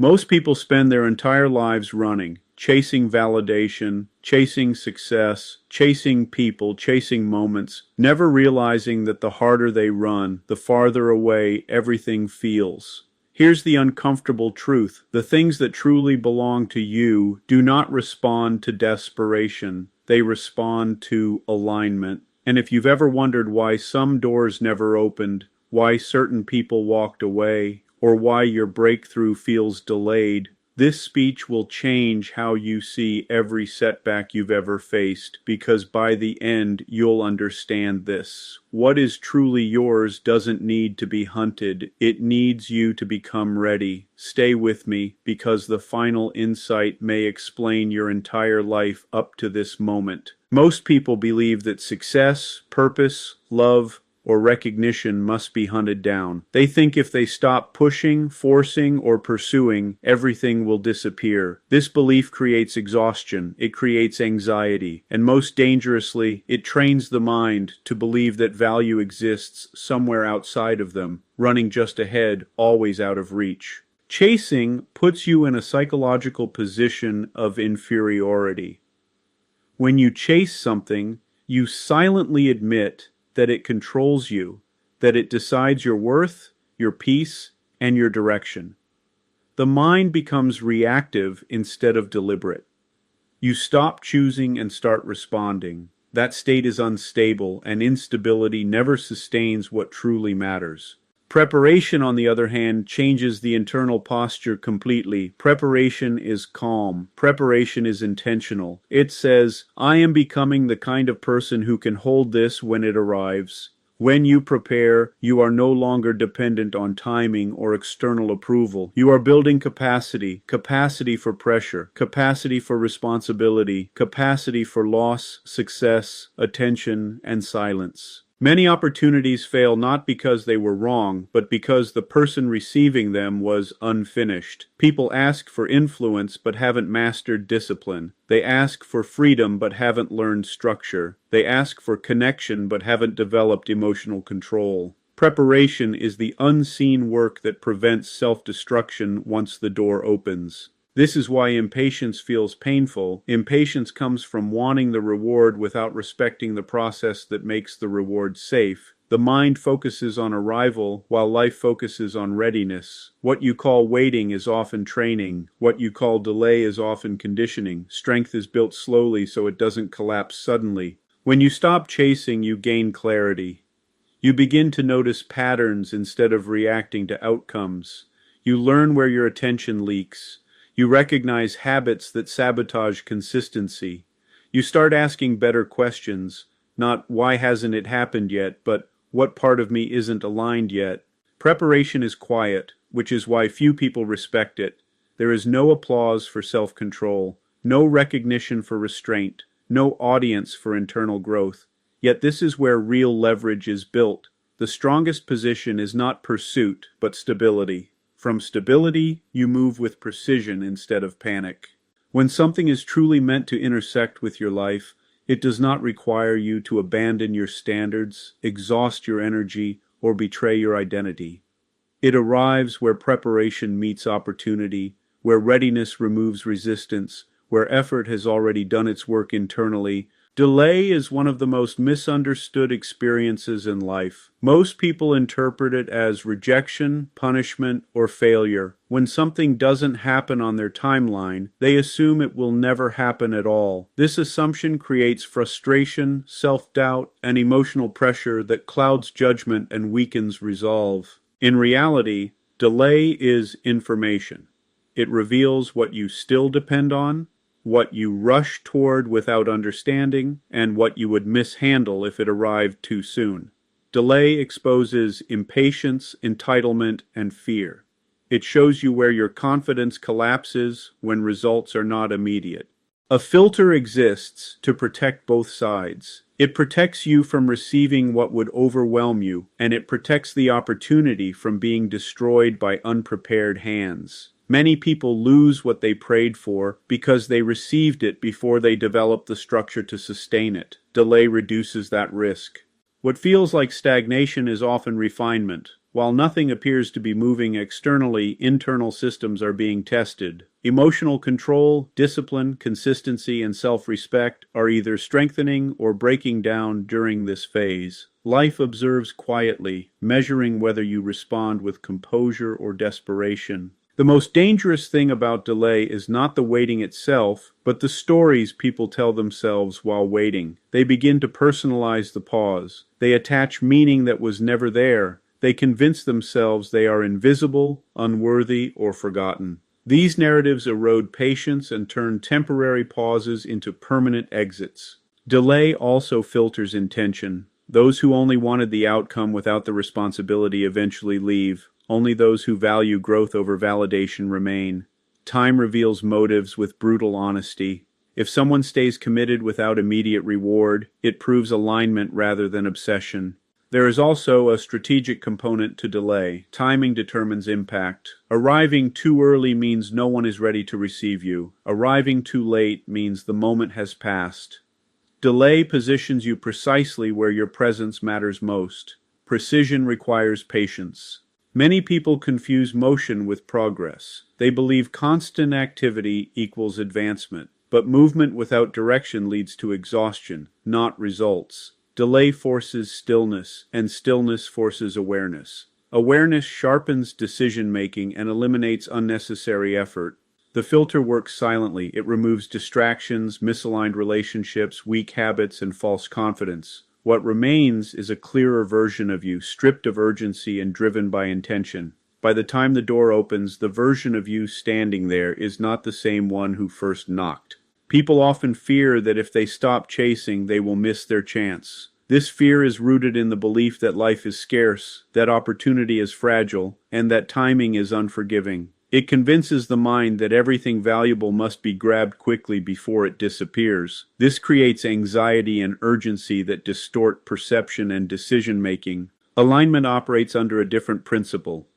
Most people spend their entire lives running, chasing validation, chasing success, chasing people, chasing moments, never realizing that the harder they run, the farther away everything feels. Here's the uncomfortable truth. The things that truly belong to you do not respond to desperation. They respond to alignment. And if you've ever wondered why some doors never opened, why certain people walked away, or why your breakthrough feels delayed, this speech will change how you see every setback you've ever faced, because by the end you'll understand this. What is truly yours doesn't need to be hunted. It needs you to become ready. Stay with me, because the final insight may explain your entire life up to this moment. Most people believe that success, purpose, love, or recognition must be hunted down. They think if they stop pushing, forcing, or pursuing, everything will disappear. This belief creates exhaustion, it creates anxiety, and most dangerously, it trains the mind to believe that value exists somewhere outside of them, running just ahead, always out of reach. Chasing puts you in a psychological position of inferiority. When you chase something, you silently admit that it controls you, that it decides your worth, your peace, and your direction. The mind becomes reactive instead of deliberate. You stop choosing and start responding. That state is unstable, and instability never sustains what truly matters. Preparation, on the other hand, changes the internal posture completely. Preparation is calm. Preparation is intentional. It says, I am becoming the kind of person who can hold this when it arrives. When you prepare, you are no longer dependent on timing or external approval. You are building capacity, capacity for pressure, capacity for responsibility, capacity for loss, success, attention, and silence. Many opportunities fail not because they were wrong, but because the person receiving them was unfinished. People ask for influence but haven't mastered discipline. They ask for freedom but haven't learned structure. They ask for connection but haven't developed emotional control. Preparation is the unseen work that prevents self-destruction once the door opens. This is why impatience feels painful. Impatience comes from wanting the reward without respecting the process that makes the reward safe. The mind focuses on arrival, while life focuses on readiness. What you call waiting is often training. What you call delay is often conditioning. Strength is built slowly so it doesn't collapse suddenly. When you stop chasing, you gain clarity. You begin to notice patterns instead of reacting to outcomes. You learn where your attention leaks. You recognize habits that sabotage consistency. You start asking better questions, not why hasn't it happened yet, but what part of me isn't aligned yet. Preparation is quiet, which is why few people respect it. There is no applause for self-control, no recognition for restraint, no audience for internal growth. Yet this is where real leverage is built. The strongest position is not pursuit, but stability. From stability, you move with precision instead of panic. When something is truly meant to intersect with your life, it does not require you to abandon your standards, exhaust your energy, or betray your identity. It arrives where preparation meets opportunity, where readiness removes resistance, where effort has already done its work internally. Delay is one of the most misunderstood experiences in life. Most people interpret it as rejection, punishment, or failure. When something doesn't happen on their timeline, they assume it will never happen at all. This assumption creates frustration, self-doubt, and emotional pressure that clouds judgment and weakens resolve. In reality, delay is information. It reveals what you still depend on, what you rush toward without understanding, and what you would mishandle if it arrived too soon. Delay exposes impatience, entitlement, and fear. It shows you where your confidence collapses when results are not immediate. A filter exists to protect both sides. It protects you from receiving what would overwhelm you, and it protects the opportunity from being destroyed by unprepared hands. Many people lose what they prayed for because they received it before they developed the structure to sustain it. Delay reduces that risk. What feels like stagnation is often refinement. While nothing appears to be moving externally, internal systems are being tested. Emotional control, discipline, consistency, and self-respect are either strengthening or breaking down during this phase. Life observes quietly, measuring whether you respond with composure or desperation. The most dangerous thing about delay is not the waiting itself, but the stories people tell themselves while waiting. They begin to personalize the pause. They attach meaning that was never there. They convince themselves they are invisible, unworthy, or forgotten. These narratives erode patience and turn temporary pauses into permanent exits. Delay also filters intention. Those who only wanted the outcome without the responsibility eventually leave. Only those who value growth over validation remain. Time reveals motives with brutal honesty. If someone stays committed without immediate reward, it proves alignment rather than obsession. There is also a strategic component to delay. Timing determines impact. Arriving too early means no one is ready to receive you. Arriving too late means the moment has passed. Delay positions you precisely where your presence matters most. Precision requires patience. Many people confuse motion with progress. They believe constant activity equals advancement, but movement without direction leads to exhaustion, not results. Delay forces stillness, and stillness forces awareness. Awareness sharpens decision-making and eliminates unnecessary effort. The filter works silently. It removes distractions, misaligned relationships, weak habits, and false confidence. What remains is a clearer version of you, stripped of urgency and driven by intention. By the time the door opens, the version of you standing there is not the same one who first knocked. People often fear that if they stop chasing, they will miss their chance. This fear is rooted in the belief that life is scarce, that opportunity is fragile, and that timing is unforgiving. It convinces the mind that everything valuable must be grabbed quickly before it disappears. This creates anxiety and urgency that distort perception and decision-making. Alignment operates under a different principle.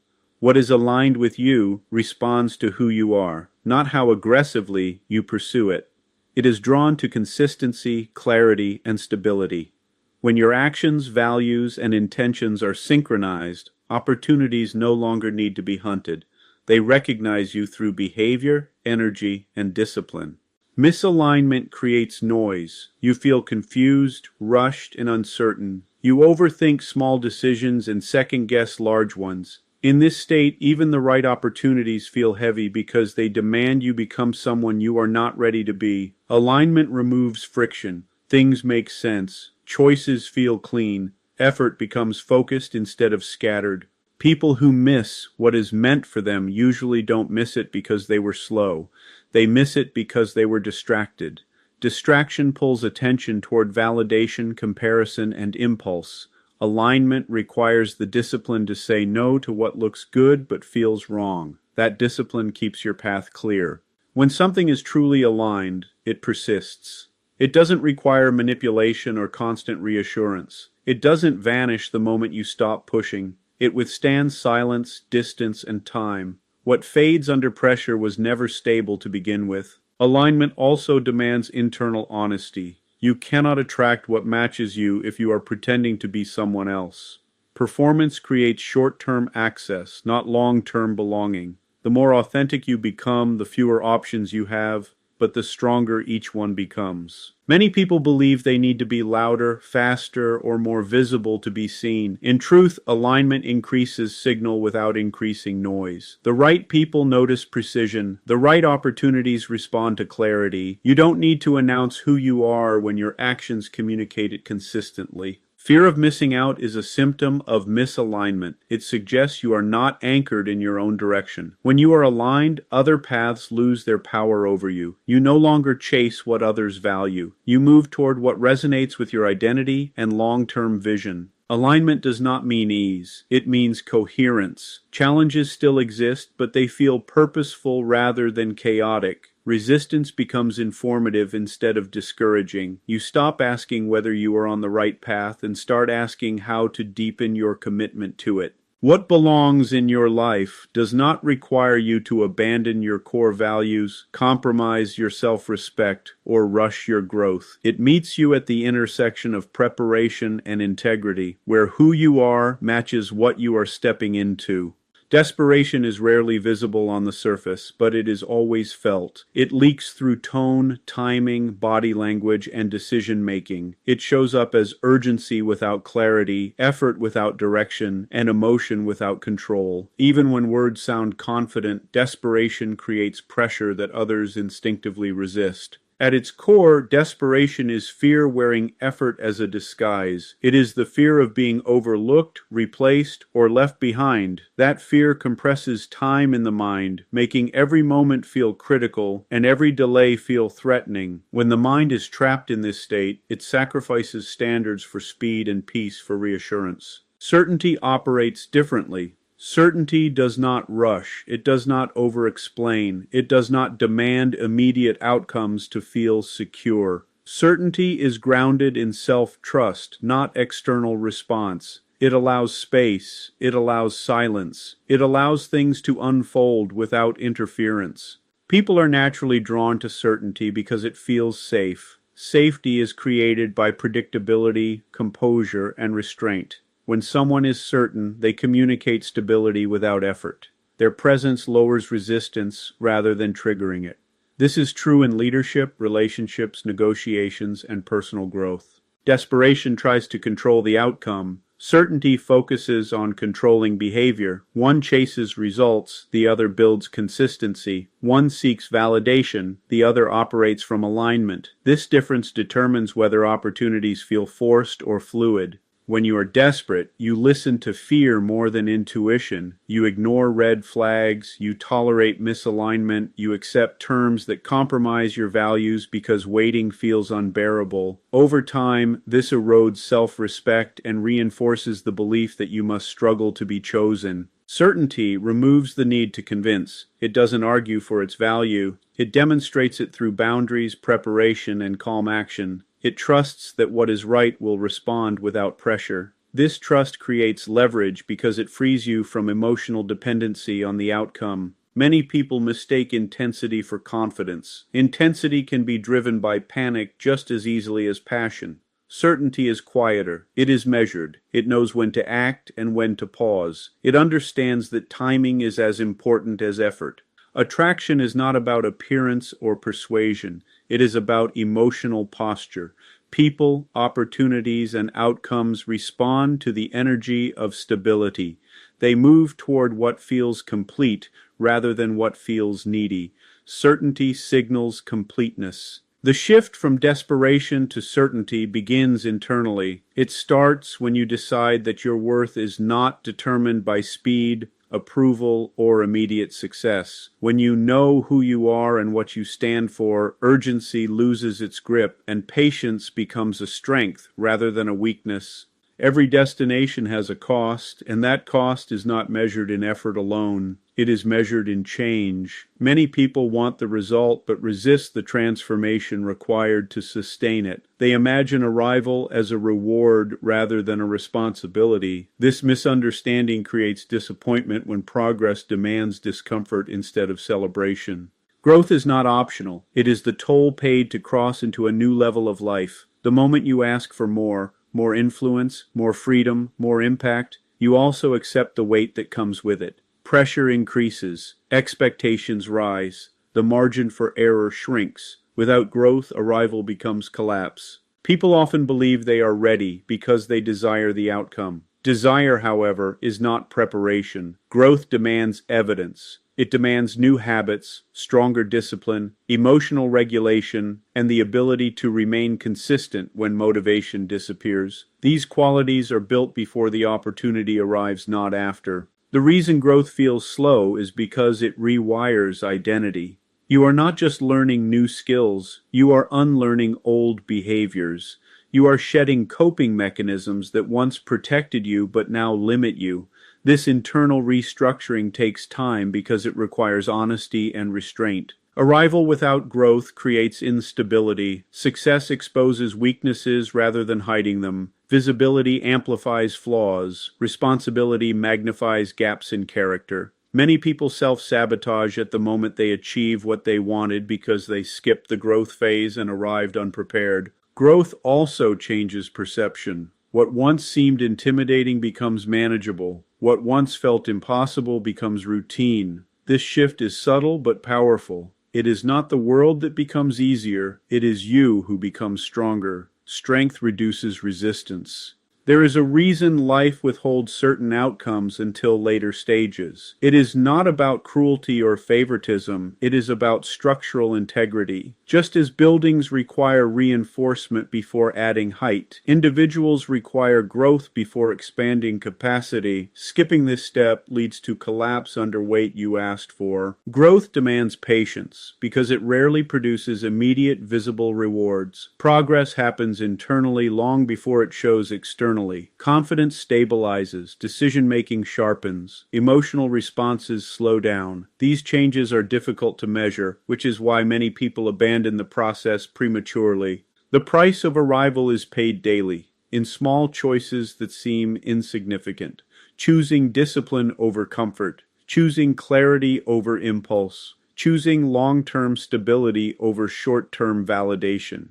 What is aligned with you responds to who you are, not how aggressively you pursue it. It is drawn to consistency, clarity, and stability. When your actions, values, and intentions are synchronized, opportunities no longer need to be hunted. They recognize you through behavior, energy, and discipline. Misalignment creates noise. You feel confused, rushed, and uncertain. You overthink small decisions and second-guess large ones. In this state, even the right opportunities feel heavy because they demand you become someone you are not ready to be. Alignment removes friction. Things make sense. Choices feel clean. Effort becomes focused instead of scattered. People who miss what is meant for them usually don't miss it because they were slow. They miss it because they were distracted. Distraction pulls attention toward validation, comparison, and impulse. Alignment requires the discipline to say no to what looks good but feels wrong. That discipline keeps your path clear. When something is truly aligned, it persists. It doesn't require manipulation or constant reassurance. It doesn't vanish the moment you stop pushing. It withstands silence, distance, and time. What fades under pressure was never stable to begin with. Alignment also demands internal honesty. You cannot attract what matches you if you are pretending to be someone else. Performance creates short-term access, not long-term belonging. The more authentic you become, the fewer options you have, but the stronger each one becomes. Many people believe they need to be louder, faster, or more visible to be seen. In truth, alignment increases signal without increasing noise. The right people notice precision. The right opportunities respond to clarity. You don't need to announce who you are when your actions communicate it consistently. Fear of missing out is a symptom of misalignment. It suggests you are not anchored in your own direction. When you are aligned, other paths lose their power over you. You no longer chase what others value. You move toward what resonates with your identity and long-term vision. Alignment does not mean ease. It means coherence. Challenges still exist, but they feel purposeful rather than chaotic. Resistance becomes informative instead of discouraging. You stop asking whether you are on the right path and start asking how to deepen your commitment to it. What belongs in your life does not require you to abandon your core values, compromise your self-respect, or rush your growth. It meets you at the intersection of preparation and integrity, where who you are matches what you are stepping into. Desperation is rarely visible on the surface, but it is always felt. It leaks through tone, timing, body language, and decision-making. It shows up as urgency without clarity, effort without direction, and emotion without control. Even when words sound confident, desperation creates pressure that others instinctively resist. At its core, desperation is fear wearing effort as a disguise. It is the fear of being overlooked, replaced, or left behind. That fear compresses time in the mind, making every moment feel critical and every delay feel threatening. When the mind is trapped in this state, it sacrifices standards for speed and peace for reassurance. Certainty operates differently. Certainty does not rush, it does not over-explain, it does not demand immediate outcomes to feel secure. Certainty is grounded in self-trust, not external response. It allows space, it allows silence, it allows things to unfold without interference. People are naturally drawn to certainty because it feels safe. Safety is created by predictability, composure, and restraint. When someone is certain, they communicate stability without effort. Their presence lowers resistance rather than triggering it. This is true in leadership, relationships, negotiations, and personal growth. Desperation tries to control the outcome. Certainty focuses on controlling behavior. One chases results, the other builds consistency. One seeks validation, the other operates from alignment. This difference determines whether opportunities feel forced or fluid. When you are desperate, you listen to fear more than intuition. You ignore red flags, you tolerate misalignment, you accept terms that compromise your values because waiting feels unbearable. Over time, this erodes self-respect and reinforces the belief that you must struggle to be chosen. Certainty removes the need to convince. It doesn't argue for its value. It demonstrates it through boundaries, preparation, and calm action. It trusts that what is right will respond without pressure. This trust creates leverage because it frees you from emotional dependency on the outcome. Many people mistake intensity for confidence. Intensity can be driven by panic just as easily as passion. Certainty is quieter. It is measured. It knows when to act and when to pause. It understands that timing is as important as effort. Attraction is not about appearance or persuasion. It is about emotional posture. People, opportunities, and outcomes respond to the energy of stability. They move toward what feels complete rather than what feels needy. Certainty signals completeness. The shift from desperation to certainty begins internally. It starts when you decide that your worth is not determined by speed, approval, or immediate success. When you know who you are and what you stand for, urgency loses its grip and patience becomes a strength rather than a weakness. Every destination has a cost, and that cost is not measured in effort alone. It is measured in change. Many people want the result but resist the transformation required to sustain it. They imagine arrival as a reward rather than a responsibility. This misunderstanding creates disappointment when progress demands discomfort instead of celebration. Growth is not optional. It is the toll paid to cross into a new level of life. The moment you ask for more influence, more freedom, more impact, you also accept the weight that comes with it. Pressure increases, expectations rise, the margin for error shrinks. Without growth, arrival becomes collapse. People often believe they are ready because they desire the outcome. Desire, however, is not preparation. Growth demands evidence. It demands new habits, stronger discipline, emotional regulation, and the ability to remain consistent when motivation disappears. These qualities are built before the opportunity arrives, not after. The reason growth feels slow is because it rewires identity. You are not just learning new skills, you are unlearning old behaviors. You are shedding coping mechanisms that once protected you but now limit you. This internal restructuring takes time because it requires honesty and restraint. Arrival without growth creates instability. Success exposes weaknesses rather than hiding them. Visibility amplifies flaws. Responsibility magnifies gaps in character. Many people self-sabotage at the moment they achieve what they wanted because they skipped the growth phase and arrived unprepared. Growth also changes perception. What once seemed intimidating becomes manageable. What once felt impossible becomes routine. This shift is subtle but powerful. It is not the world that becomes easier, it is you who becomes stronger. Strength reduces resistance. There is a reason life withholds certain outcomes until later stages. It is not about cruelty or favoritism, it is about structural integrity. Just as buildings require reinforcement before adding height, individuals require growth before expanding capacity. Skipping this step leads to collapse under weight you asked for. Growth demands patience because it rarely produces immediate visible rewards. Progress happens internally long before it shows externally. Confidence stabilizes, decision-making sharpens, emotional responses slow down. These changes are difficult to measure, which is why many people abandon the process prematurely. The price of arrival is paid daily, in small choices that seem insignificant, choosing discipline over comfort, choosing clarity over impulse, choosing long-term stability over short-term validation.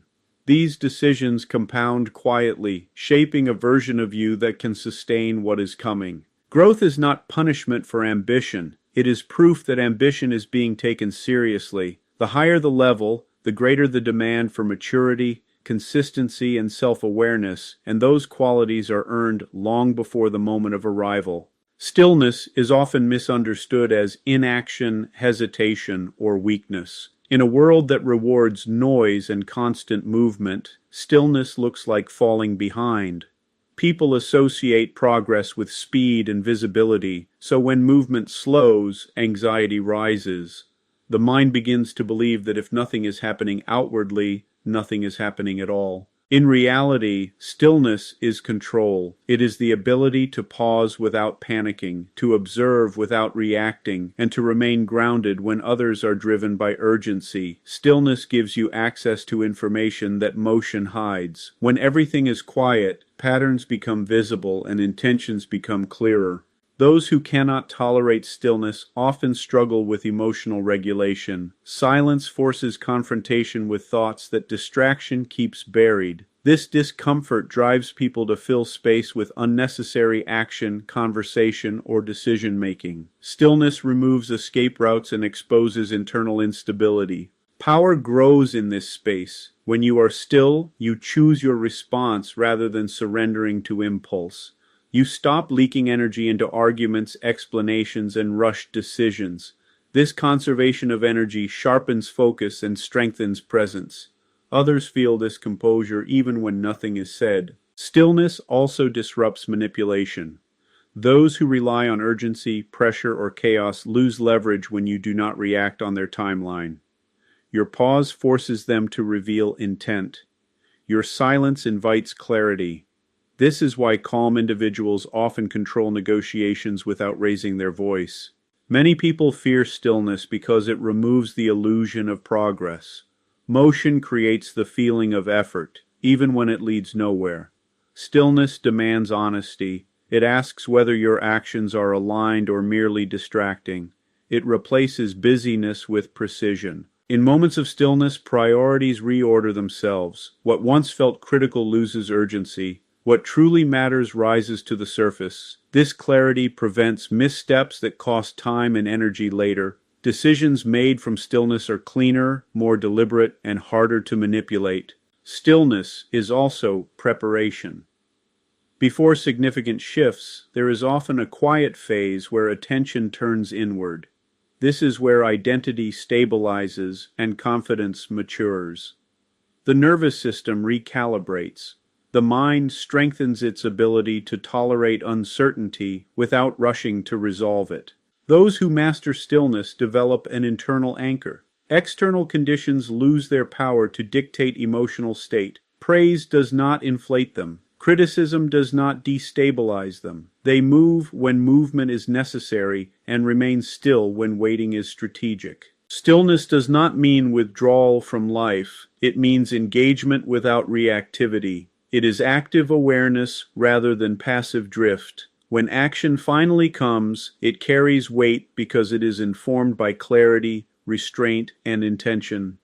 These decisions compound quietly, shaping a version of you that can sustain what is coming. Growth is not punishment for ambition. It is proof that ambition is being taken seriously. The higher the level, the greater the demand for maturity, consistency, and self-awareness, and those qualities are earned long before the moment of arrival. Stillness is often misunderstood as inaction, hesitation, or weakness. In a world that rewards noise and constant movement, stillness looks like falling behind. People associate progress with speed and visibility, so when movement slows, anxiety rises. The mind begins to believe that if nothing is happening outwardly, nothing is happening at all. In reality, stillness is control. It is the ability to pause without panicking, to observe without reacting, and to remain grounded when others are driven by urgency. Stillness gives you access to information that motion hides. When everything is quiet, patterns become visible and intentions become clearer. Those who cannot tolerate stillness often struggle with emotional regulation. Silence forces confrontation with thoughts that distraction keeps buried. This discomfort drives people to fill space with unnecessary action, conversation, or decision-making. Stillness removes escape routes and exposes internal instability. Power grows in this space. When you are still, you choose your response rather than surrendering to impulse. You stop leaking energy into arguments, explanations, and rushed decisions. This conservation of energy sharpens focus and strengthens presence. Others feel this composure even when nothing is said. Stillness also disrupts manipulation. Those who rely on urgency, pressure, or chaos lose leverage when you do not react on their timeline. Your pause forces them to reveal intent. Your silence invites clarity. This is why calm individuals often control negotiations without raising their voice. Many people fear stillness because it removes the illusion of progress. Motion creates the feeling of effort, even when it leads nowhere. Stillness demands honesty. It asks whether your actions are aligned or merely distracting. It replaces busyness with precision. In moments of stillness, priorities reorder themselves. What once felt critical loses urgency. What truly matters rises to the surface. This clarity prevents missteps that cost time and energy later. Decisions made from stillness are cleaner, more deliberate, and harder to manipulate. Stillness is also preparation. Before significant shifts, there is often a quiet phase where attention turns inward. This is where identity stabilizes and confidence matures. The nervous system recalibrates. The mind strengthens its ability to tolerate uncertainty without rushing to resolve it. Those who master stillness develop an internal anchor. External conditions lose their power to dictate emotional state. Praise does not inflate them. Criticism does not destabilize them. They move when movement is necessary and remain still when waiting is strategic. Stillness does not mean withdrawal from life. It means engagement without reactivity. It is active awareness rather than passive drift. When action finally comes, it carries weight because it is informed by clarity, restraint, and intention.